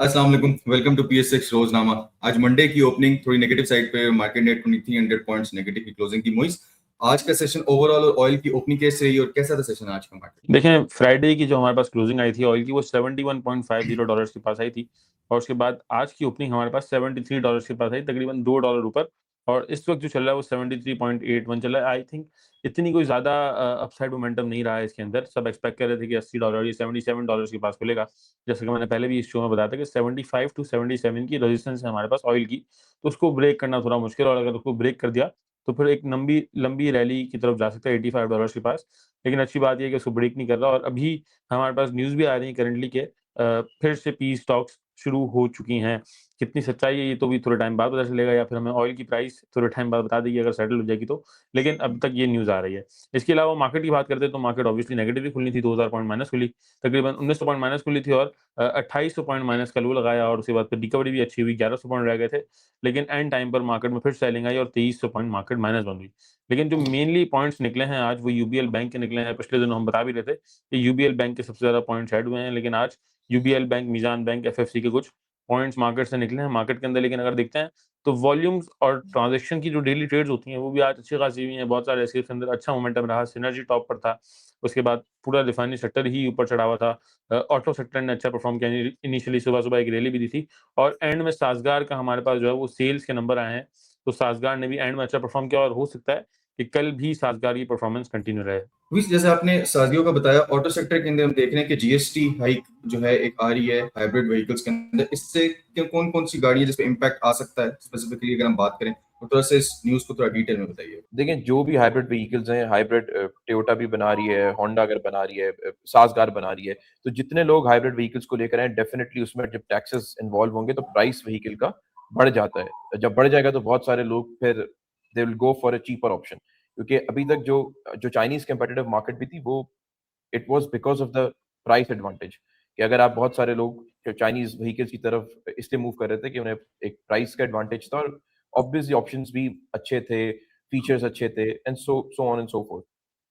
अस्सलाम वालेकुम, welcome to PS6 रोजनामा। आज मंडे की ओपनिंग थोड़ी नेगेटिव साइड पे, मार्केट ने 2300 पॉइंट्स नेगेटिव की क्लोजिंग की। मोइस, आज का सेशन ओवरऑल और ऑयल की ओपनिंग कैसे रही और कैसा था सेशन आज का मार्केट? देखें, फ्राइडे की जो हमारे पास क्लोजिंग आई थी ऑयल की, वो $71.50 के पास आई थी। और उसके बाद आज की ओपनिंग हमारे पास $73 के पास आई, तकरीबन $2 ऊपर। और इस वक्त जो चल रहा है वो 73.81 चल रहा है। आई थिंक इतनी कोई ज्यादा अपसाइड मोमेंटम नहीं रहा है इसके अंदर। सब एक्सपेक्ट कर रहे थे कि $80 या $77 के पास खुलेगा। जैसे कि मैंने पहले भी इस शो में बताया था कि 75 to 77 की रेजिस्टेंस है हमारे पास ऑयल की, तो उसको ब्रेक करना थोड़ा मुश्किल, और अगर उसको ब्रेक कर दिया तो फिर एक लंबी लंबी रैली की तरफ जा सकता है $85 के पास। लेकिन अच्छी बात यह है कि उसको ब्रेक नहीं कर रहा, और अभी हमारे पास न्यूज़ भी आ रही है करंटली के फिर से पीस टॉक्स शुरू हो चुकी हैं। कितनी सच्चाई है ये तो भी थोड़े टाइम बाद पता चलेगा, या फिर हमें ऑयल की प्राइस थोड़े टाइम बाद बता देगी अगर सेटल हो जाएगी तो। लेकिन अब तक ये न्यूज़ आ रही है। इसके अलावा मार्केट की बात करते हैं तो मार्केट ऑब्वियसली नेगेटिव ही खुलनी थी, 2000 पॉइंट माइनस खुली, तकरीबन 1900 पॉइंट माइनस खुली थी, और 2800 पॉइंट माइनस का लो लगाया, और उसके बाद फिर रिकवरी भी अच्छी हुई, 1100 पॉइंट रह गए थे। लेकिन एंड टाइम पर मार्केट में फिर सेलिंग आई और 2300 पॉइंट मार्केट माइनस बन गई। लेकिन जो मेनली पॉइंट्स निकले हैं आज, वो यूबीएल बैंक के निकले हैं। पिछले दिनों हम बता भी रहे थे कि यूबीएल बैंक के सबसे ज़्यादा पॉइंट्स ऐड हुए हैं, लेकिन आज यूबीएल बैंक, मीज़ान बैंक, एफएफसी के कुछ पॉइंट्स मार्केट से निकले हैं मार्केट के अंदर। लेकिन अगर देखते हैं तो वॉल्यूम्स और ट्रांज़ैक्शन की जो डेली ट्रेड्स होती हैं, वो भी आज अच्छी खासी हुई हैं। बहुत सारे एसईएफ के अंदर अच्छा मोमेंटम रहा। सिनर्जी टॉप पर था, उसके बाद पूरा रिफाइनरी सेक्टर ही ऊपर चढ़ा हुआ था। ऑटो सेक्टर ने अच्छा परफॉर्म किया। इनिशियली सुबह-सुबह एक रैली भी दी थी, और एंड में साज़गार का हमारे पास जो है वो सेल्स के नंबर आए हैं। तो साज़गार ने भी एंड में अच्छा परफॉर्म किया, और हो सकता है कि कल भी साज़गार की परफॉर्मेंस कंटिन्यू रहे। मोइस, जैसे आपने साजियों का बताया, ऑटो सेक्टर के अंदर हम देख रहे हैं कि जीएसटी हाइक जो है एक आ रही है हाइब्रिड व्हीकल्स के अंदर। इससे कौन कौन सी गाड़ी है जिस पे इम्पैक्ट आ सकता है स्पेसिफिकली अगर हम बात करें, तो थोड़ा सा इस न्यूज़ को थोड़ा डिटेल में बताइए। देखें, जो भी हाइब्रिड व्हीकल्स हैं, हाइब्रिड टोयोटा भी बना रही है, होंडा अगर बना रही है, साज़गार बना रही है, तो जितने लोग हाइब्रिड व्हीकल्स को लेकर आए, डेफिनेटली उसमें जब टैक्सेस इन्वॉल्व होंगे तो प्राइस व्हीकल का बढ़ जाता है। जब बढ़ जाएगा तो बहुत सारे लोग फिर they will go for a cheaper option, क्योंकि अभी तक जो जो चाइनीज कंपेटिटिव मार्केट भी थी, वो it was because of the price advantage, कि अगर आप बहुत सारे लोग जो चाइनीज व्हीकल्स की तरफ इसलिए मूव कर रहे थे कि उन्हें एक प्राइस का एडवांटेज था, और ऑब्वियसली ऑप्शंस भी अच्छे थे, फीचर्स अच्छे थे, and so on and so fourth.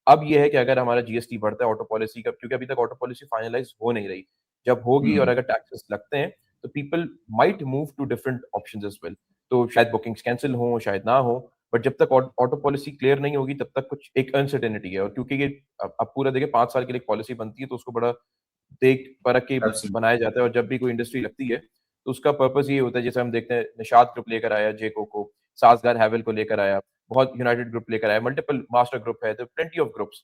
अब ये है कि अगर हमारा जीएसटी बढ़ता है ऑटो पॉलिसी का, क्योंकि अभी तक ऑटो पॉलिसी फाइनलाइज हो नहीं रही, जब होगी और अगर टैक्सेस लगते हैं तो people might move to different options as well. तो शायद बुकिंग्स कैंसिल हो, शायद ना हो, बट जब तक ऑटो पॉलिसी क्लियर नहीं होगी तब तक कुछ एक अनसर्टेनिटी है। और क्योंकि ये अब पूरा देखिए 5 साल के लिए पॉलिसी बनती है, तो उसको बड़ा देख परख के Absolutely. बनाया जाता है। और जब भी कोई इंडस्ट्री लगती है तो उसका पर्पस ये होता है, जैसे हम देखते हैं निषाद ग्रुप लेकर आया जेको को, साजगार हैवेल को लेकर आया, बहुत यूनाइटेड ग्रुप लेकर आया, मल्टीपल मास्टर ग्रुप है, तो प्लेंटी ऑफ ग्रुप्स।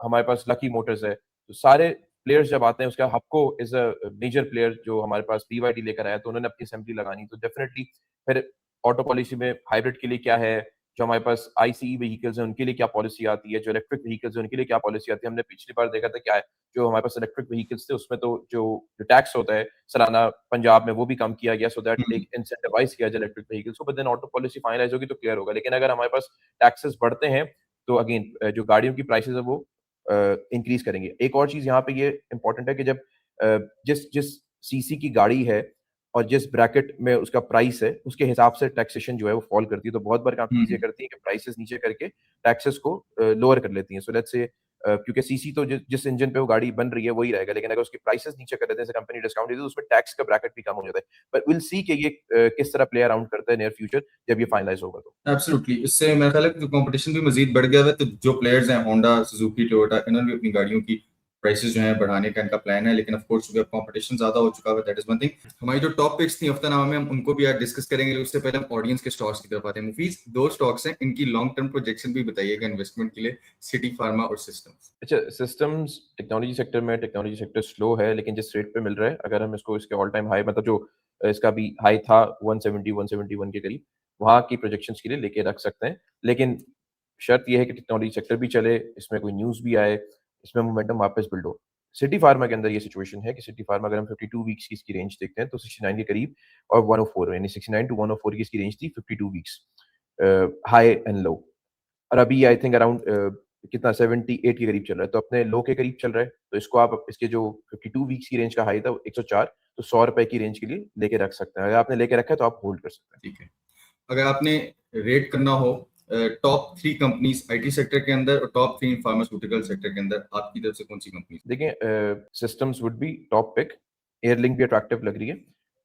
हमारे पास लकी मोटर्स है। तो सारे प्लेयर्स जब आते हैं, उसका हपको इज अ मेजर प्लेयर जो हमारे पास BYD लेकर आया, तो उन्होंने अपनी असेंबली लगानी, तो डेफिनेटली फिर ऑटो पॉलिसी में हाइब्रिड के लिए क्या है, जो हमारे पास आईसीई व्हीकल्स हैं उनके लिए क्या पॉलिसी आती है, जो इलेक्ट्रिक व्हीकल्स हैं उनके लिए क्या पॉलिसी आती है। हमने पिछली बार देखा था क्या है, जो हमारे पास इलेक्ट्रिक व्हीकल्स थे उसमें तो जो जो टैक्स होता है सालाना पंजाब में, वो भी कम किया गया, सो दैट एक इंसेंटिवाइज किया जाए इलेक्ट्रिक व्हीकल्स को। But then auto policy finalize होगी तो क्लियर होगा। लेकिन अगर हमारे पास टैक्सेस बढ़ते हैं तो अगेन जो गाड़ियों की प्राइसेस है वो इंक्रीज करेंगे। एक और चीज यहाँ पे ये इंपॉर्टेंट है कि जब जिस जिस सीसी की गाड़ी है और जिस ब्रैकेट में उसका प्राइस है, उसके हिसाब से टैक्सेशन जो है वो फॉल करती है। तो बहुत बार कंपनीज ये करती है कि प्राइसेस नीचे करके टैक्सेस को लोअर कर लेती हैं। सो लेट्स से क्योंकि सीसी तो जिस इंजन पे वो गाड़ी बन रही है वही रहेगा, लेकिन अगर उसकी प्राइसेस नीचे कर देते हैं, कंपनी डिस्काउंट देती है, तो उसमें टैक्स का ब्रैकेट भी कम हो जाता है। बट विल सी कि ये किस तरह प्ले अराउंड करता है नियर फ्यूचर जब ये फाइनलाइज होगा तो। एब्सोल्युटली, इससे मेरा ख्याल है कि कंपटीशन भी मजीद बढ़ गया है। तो जो प्लेयर्स हैं, होंडा, सुजुकी, टोयोटा, इन्होंने भी अपनी गाड़ियों की प्राइसेस जो है बढ़ाने का इनका प्लान है। लेकिन ऑफ कोर्स क्योंकि अब कंपटीशन ज्यादा हो चुका है, दैट इज वन थिंग। हमारी जो टॉप पिक्स थी हफ्तानामा में, हम उनको भी आज डिस्कस करेंगे। उससे पहले हम ऑडियंस के स्टॉक्स की तरफ आते हैं। मुफीज, दो स्टॉक्स हैं, इनकी लॉन्ग टर्म प्रोजेक्शन भी बताइएगा इन्वेस्टमेंट के लिए, सिटी फार्मा और सिस्टम्स। अच्छा, सिस्टम्स टेक्नोलॉजी सेक्टर स्लो है, लेकिन जिस रेट पे मिल रहा है, अगर हम इसको इसके ऑल टाइम हाई, मतलब जो इसका भी हाई था 170 171 के करीब, वहां की प्रोजेक्शंस के लिए लेके रख सकते हैं। लेकिन शर्त यह है कि टेक्नोलॉजी सेक्टर भी चले, इसमें कोई न्यूज भी आए, इसमें मोमेंटम वापस बिल्ड हो। सिटी फार्मा के अंदर ये सिचुएशन है कि सिटी फार्मा अगर हम 52 वीक्स की इसकी रेंज देखते हैं तो 69 के करीब, और 104, यानी 69 टू 104 की इसकी रेंज थी 52 वीक्स हाई एंड लो। और अभी आई थिंक अराउंड कितना 78 के करीब चल रहा है, तो अपने लो के करीब चल रहा है। तो इसको आप इसके जो 52 वीक्स की रेंज का हाई था 104, तो 100 रुपए की रेंज के लिए लेके रख सकते हैं। अगर आपने लेके रखा है तो आप होल्ड कर सकते हैं। ठीक है। अगर आपने रेट करना हो टॉप 3 कंपनीज आईटी सेक्टर के अंदर और टॉप 3 फार्मास्यूटिकल सेक्टर के अंदर, आपकी तरफ से कौन सी कंपनी? देखिए, systems would be top pick, Airlink भी अट्रैक्टिव लग रही है,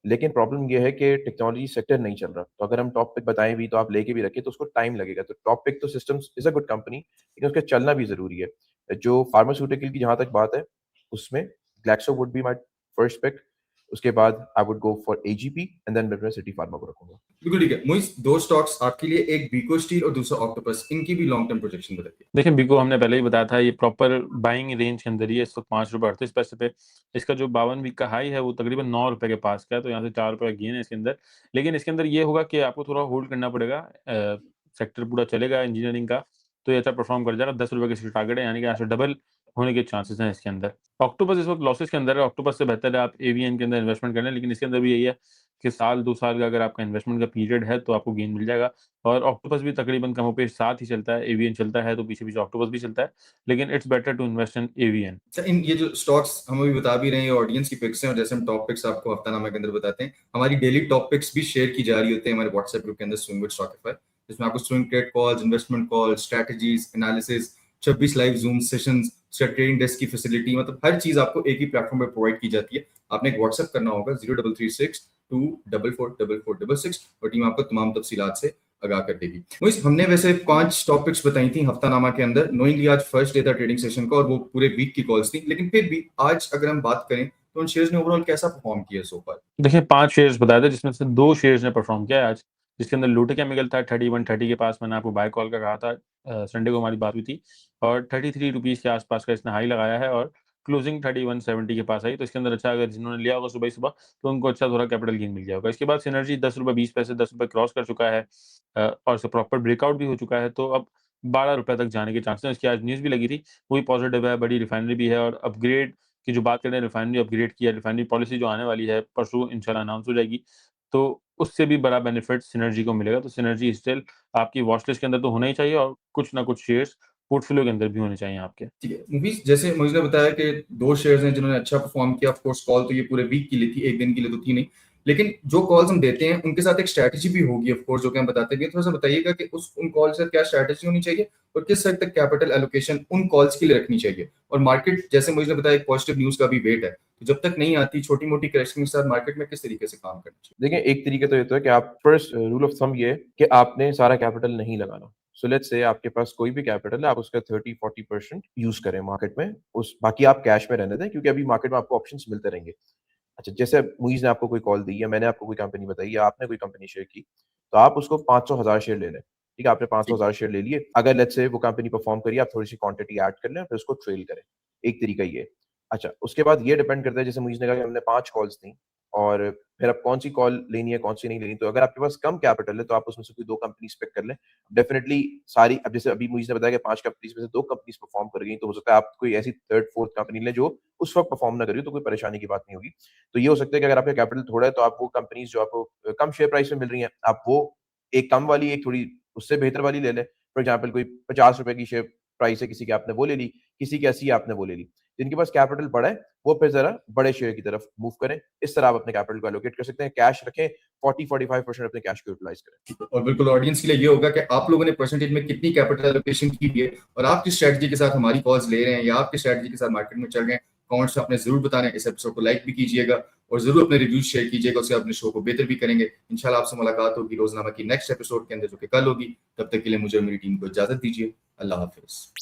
लेकिन प्रॉब्लम ये है कि टेक्नोलॉजी सेक्टर नहीं चल रहा। तो अगर हम टॉप पिक बताएँ भी तो आप लेके भी रखें तो उसको टाइम लगेगा। तो टॉप पिक तो systems is a good company, लेकिन उसका चलना भी ज़रूरी है। जो फार्मास्यूटिकल की जहाँ तक बात है, उसमें Glaxo would be my first pick. उसके बाद I would go for AGP and then मैं सिटी फार्मा को रखूँगा। बिल्कुल ठीक है मोइस, दो स्टॉक्स आपके लिए, एक बीको स्टील और दूसरा ऑक्टोपस, इनकी भी लॉन्ग टर्म प्रोजेक्शन बताइए। देखिए, बिको हमने पहले ही बताया था, ये प्रॉपर बाइंग रेंज के अंदर ही है। इस वक़्त ₹5.38 पे। इसका जो 52 वीक का हाई है, वो तकरीबन ₹9 के पास का है, तो यहाँ से ₹4 गेन है इसके अंदर। लेकिन इसके अंदर ये होगा कि आपको थोड़ा होल्ड करना पड़ेगा। सेक्टर पूरा चलेगा इंजीनियरिंग का, तो ये अच्छा परफ़ॉर्म कर जाएगा। ₹10 का इसका टारगेट है, यानी कि यहाँ से डबल होने के चांसेस हैं इसके अंदर। ऑक्टोपस इस वक़्त लॉसेस के अंदर है। ऑक्टोपस से बेहतर है आप एवीएन के अंदर इन्वेस्टमेंट कर लें, लेकिन इसके अंदर भी यही है कि साल 2 साल का अगर आपका इन्वेस्टमेंट का पीरियड है, तो आपको गेन मिल जाएगा। और ऑक्टोपस भी तकरीबन कमोबेश साथ ही चलता है। एवीएन चलता है, तो पीछे-पीछे ऑक्टोपस भी चलता है, लेकिन it's better to invest in AVN. अच्छा, इन ये जो स्टॉक्स हम अभी बता भी रहे हैं, ये ऑडियंस की पिक्स हैं, और जैसे हम टॉप पिक्स आपको हफ्तानामा के अंदर बताते हैं, हमारी डेली टॉप पिक्स भी शेयर की जा रही होती है हमारे व्हाट्सएप ग्रुप के अंदर, स्विंग विद स्टॉकिफाई, जिसमें आपको swing trade calls, investment calls, strategies, analysis, 26 live zoom sessions, trading desk की फैसिलिटी, मतलब हर चीज आपको एक ही प्लेटफॉर्म पे प्रोवाइड की जाती है। आपने एक व्हाट्सएप करना होगा 0336244466 और टीम आपको तमाम तफसीलात से आगाह कर देगी। मोइस, हमने वैसे 5 टॉपिक्स बताई थी हफ्तानामा के अंदर, नोइंगली आज फर्स्ट डे था ट्रेडिंग सेशन का और वो पूरे वीक की कॉल्स थी, लेकिन फिर भी आज अगर हम बात करें तो उन शेयर्स ने ओवरऑल कैसा परफॉर्म किया सो फार? देखिए, 5 शेयर्स बताए थे, जिसमें से 2 शेयर्स ने परफ़ॉर्म किया है आज, जिसके अंदर लूटे केमिकल था 3130 के पास। मैंने आपको बाय कॉल का कहा था, संडे को हमारी बात हुई थी, और ₹33 के आस-पास का इसने हाई लगाया है और क्लोजिंग 3170 के पास आई। तो इसके अंदर अच्छा, अगर जिन्होंने लिया होगा सुबह ही सुबह, तो उनको अच्छा थोड़ा कैपिटल गेन मिल गया होगा। इसके बाद सिनर्जी ₹10.20 ₹10 क्रॉस कर चुका है, और इसका प्रॉपर ब्रेकआउट भी हो चुका है, तो अब ₹12 तक जाने के चांसेस हैं। इसकी आज न्यूज़ भी लगी थी, वो भी पॉजिटिव है, बड़ी रिफाइनरी भी है, और अपग्रेड की जो बात कर रहे हैं, रिफाइनरी अपग्रेड की है, रिफाइनरी पॉलिसी जो आने वाली है परसों इंशाल्लाह अनाउंस हो जाएगी, तो उससे भी बड़ा बेनिफिट सिनर्जी को मिलेगा। तो सिनर्जी स्टिल आपकी वॉच लिस्ट के अंदर तो होना ही चाहिए, और कुछ ना कुछ शेयर्स पोर्टफोलियो के अंदर भी होने चाहिए आपके। ठीक है, मूवीज जैसे मुझे ने बताया कि 2 शेयर्स हैं जिन्होंने अच्छा परफॉर्म किया। ऑफ कोर्स कॉल तो ये पूरे वीक के लिए थी, एक दिन के लिए तो थी नहीं, लेकिन जो कॉल्स हम देते हैं उनके साथ एक स्ट्रैटेजी भी होगी ऑफ कोर्स, जो कि हम बताते भी हैं। थोड़ा सा बताइएगा कि उस उन कॉल से क्या स्ट्रैटेजी होनी चाहिए और किस हद तक कैपिटल एलोकेशन उन कॉल्स के लिए रखनी चाहिए। और मार्केट, जैसे मुझे ने बताया, एक पॉजिटिव न्यूज का भी वेट है, तो जब तक नहीं आती छोटी मोटी करेक्शन के साथ मार्केट में किस तरीके से काम करना चाहिए? देखिए, एक तरीका तो ये तो है कि आप फर्स्ट रूल ऑफ थंब ये है कि आपने सारा कैपिटल नहीं लगाना। सो लेट्स से आपके पास कोई भी कैपिटल है, आप उसका 30-40% यूज़ करें मार्केट में, उस बाकी आप कैश में रहने दें, क्योंकि अभी मार्केट में आपको ऑप्शंस मिलते रहेंगे। अच्छा, जैसे मुइज़ ने आपको कोई कॉल दी या मैंने आपको कोई कंपनी बताई या आपने कोई कंपनी शेयर की, तो आप उसको 500,000 शेयर ले लें। ठीक है, आपने 500,000 शेयर ले लिए, अगर लेट्स से वो कंपनी परफॉर्म करी, आप थोड़ी-सी क्वांटिटी ऐड कर लें, फिर उसको ट्रेल करें। एक तरीका ये है। अच्छा, उसके बाद ये डिपेंड करता है, जैसे मुइज़ ने कहा कि हमने 5 कॉल्स दी और फिर अब कौन-सी कॉल लेनी है, कौन-सी नहीं लेनी। तो अगर आपके पास कम कैपिटल है, तो आप उसमें से कोई 2 कंपनीज़ पिक कर लें। डेफिनिटली सारी, अब जैसे अभी मुइज़ ने बताया कि 5 कंपनीज़ में से 2 कंपनीज़ परफॉर्म कर गई, तो हो सकता है आप कोई ऐसी 3rd, 4th कंपनी लें जो उस वक़्त परफॉर्म ना कर रही हो, तो कोई परेशानी की बात नहीं होगी। तो ये हो सकता है कि अगर आपका कैपिटल थोड़ा है, तो आप वो कंपनीज़ जो आपको कम शेयर प्राइस में मिल रही हैं, आप वो एक कम वाली, एक थोड़ी उससे बेहतर वाली ले लें। फॉर एग्ज़ाम्पल कोई ₹50 की शेयर प्राइस है किसी की, आपने वो ले ली, किसी की 80 आपने वो ले ली। जिनके पास कैपिटल बड़ा है, वो फिर ज़रा बड़े शेयर की तरफ मूव करें। इस तरह आप अपने कैपिटल को एलोकेट कर सकते हैं। कैश रखें, 40-45% अपने कैश को यूटिलाइज़ करें। और बिल्कुल ऑडियंस के लिए ये होगा कि आप लोगों ने परसेंटेज में कितनी कैपिटल एलोकेशन की है और आप किस स्ट्रेटजी के साथ हमारी कॉल्स ले रहे हैं या आपकी स्ट्रेटजी के साथ मार्केट में चल रहे हैं। कमेंट्स में आपने जरूर बताना है। इस एपिसोड को लाइक भी कीजिएगा और जरूर अपने रिव्यूज शेयर कीजिएगा, उससे अपने शो को बेहतर भी करेंगे। इंशाल्लाह आपसे मुलाकात होगी रोजनामा की नेक्स्ट एपिसोड के अंदर, जो कि कल होगी। तब तक के लिए मुझे और मेरी टीम को इजाजत दीजिए। अल्लाह हाफिज।